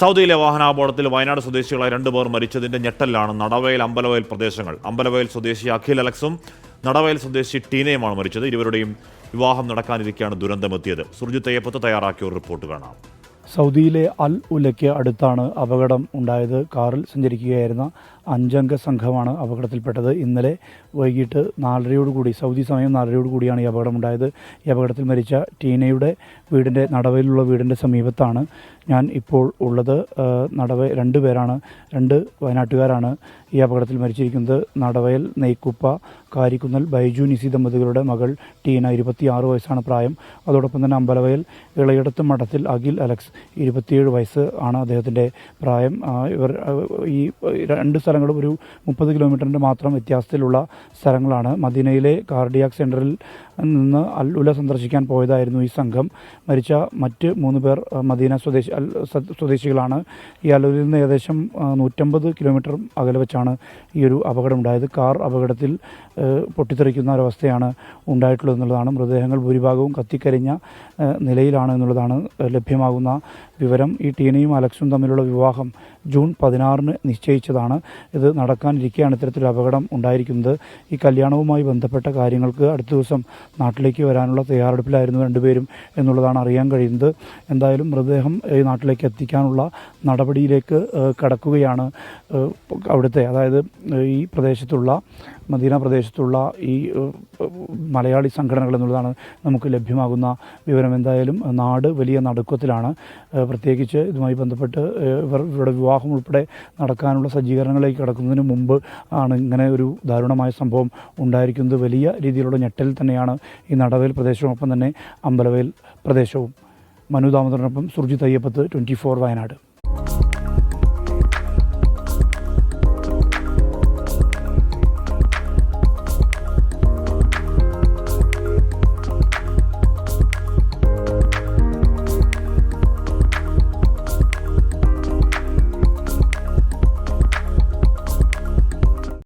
സൗദിയിലെ വാഹനാപകടത്തിൽ വയനാട് സ്വദേശികളായ 2 പേർ മരിച്ചതിന്റെ ഞെട്ടലാണ് നടവയൽ അമ്പലവയൽ പ്രദേശങ്ങൾ. അമ്പലവയൽ സ്വദേശി അഖിൽ അലക്സും നടവയൽ സ്വദേശി ടീനയുമാണ് മരിച്ചത്. ഇരുവരുടെയും വിവാഹം നടക്കാനിരിക്കെയാണ് ദുരന്തമെത്തിയത്. സുർജിത്ത് അയ്യപ്പത്ത് തയ്യാറാക്കിയ ഒരു റിപ്പോർട്ട് കാണാം. സൗദിയിലെ അൽ ഉലയ്ക്ക് അടുത്താണ് അപകടം ഉണ്ടായത്. കാറിൽ സഞ്ചരിക്കുകയായിരുന്ന 5 അംഗ സംഘമാണ് അപകടത്തിൽപ്പെട്ടത്. ഇന്നലെ വൈകിട്ട് 4:30 സൗദി സമയം 4:30 ഈ അപകടമുണ്ടായത്. ഈ അപകടത്തിൽ മരിച്ച ടീനയുടെ വീടിൻ്റെ നടവയിലുള്ള വീടിൻ്റെ സമീപത്താണ് ഞാൻ ഇപ്പോൾ ഉള്ളത്. 2 പേരാണ്, 2 വയനാട്ടുകാരാണ് ഈ അപകടത്തിൽ മരിച്ചിരിക്കുന്നത്. നടവയൽ നെയ്ക്കുപ്പ കാരിക്കുന്നൽ ബൈജു നിസി ദമ്പതികളുടെ മകൾ ടീന, 26 വയസ്സാണ് പ്രായം. അതോടൊപ്പം തന്നെ അമ്പലവയൽ ഇളയിടത്ത് മഠത്തിൽ അഖിൽ അലക്സ്, 27 വയസ്സ് ആണ് അദ്ദേഹത്തിൻ്റെ പ്രായം. ഇവർ ഈ 2 സ്ഥലങ്ങളും ഒരു 30 കിലോമീറ്ററിൻ്റെ മാത്രം വ്യത്യാസത്തിലുള്ള സ്ഥലങ്ങളാണ്. മദീനയിലെ കാർഡിയാക് സെൻറ്ററിൽ നിന്ന് അൽ ഉല സന്ദർശിക്കാൻ പോയതായിരുന്നു ഈ സംഘം. മരിച്ച മറ്റ് 3 പേർ മദീന സ്വദേശികളാണ്. ഈ അൽ ഉലയിൽ നിന്ന് ഏകദേശം 150 കിലോമീറ്റർ അകലെ വെച്ചാണ് ഈ ഒരു അപകടമുണ്ടായത്. കാർ അപകടത്തിൽ പൊട്ടിത്തെറിക്കുന്ന ഒരവസ്ഥയാണ് ഉണ്ടായിട്ടുള്ളതെന്നുള്ളതാണ്. മൃതദേഹങ്ങൾ ഭൂരിഭാഗവും കത്തിക്കരിഞ്ഞ നിലയിലാണ് എന്നുള്ളതാണ് ലഭ്യമാകുന്ന വിവരം. ഈ ടീനയും അലക്സും തമ്മിലുള്ള വിവാഹം ജൂൺ 16 നിശ്ചയിച്ചതാണ്. ഇത് നടക്കാനിരിക്കെയാണ് ഇത്തരത്തിലൊരു അപകടം ഉണ്ടായിരിക്കുന്നത്. ഈ കല്യാണവുമായി ബന്ധപ്പെട്ട കാര്യങ്ങൾക്ക് അടുത്ത ദിവസം നാട്ടിലേക്ക് വരാനുള്ള തയ്യാറെടുപ്പിലായിരുന്നു 2 പേരും എന്നുള്ളതാണ് അറിയാൻ കഴിയുന്നത്. എന്തായാലും മൃതദേഹം ഈ നാട്ടിലേക്ക് എത്തിക്കാനുള്ള നടപടിയിലേക്ക് കടക്കുകയാണ് അവിടുത്തെ, അതായത് ഈ പ്രദേശത്തുള്ള മദീന പ്രദേശത്തുള്ള ഈ മലയാളി സംഘടനകൾ എന്നുള്ളതാണ് നമുക്ക് ലഭ്യമാകുന്ന വിവരം. എന്തായാലും നാട് വലിയ നടുക്കത്തിലാണ്. പ്രത്യേകിച്ച് ഇതുമായി ബന്ധപ്പെട്ട് ഇവരുടെ വിവാഹം ഉൾപ്പെടെ നടക്കാനുള്ള സജ്ജീകരണങ്ങളിലേക്ക് കടക്കുന്നതിന് മുമ്പ് ആണ് ഇങ്ങനെ ഒരു ദാരുണമായ സംഭവം ഉണ്ടായിരിക്കുന്നത്. വലിയ രീതിയിലുള്ള ഞെട്ടൽ തന്നെയാണ് ഈ നടവയൽ പ്രദേശവും ഒപ്പം തന്നെ അമ്പലവയൽ പ്രദേശവും. മനു ദാമോദരനൊപ്പം സുർജിത്ത് അയ്യപ്പത്ത്, 24 വയനാട്.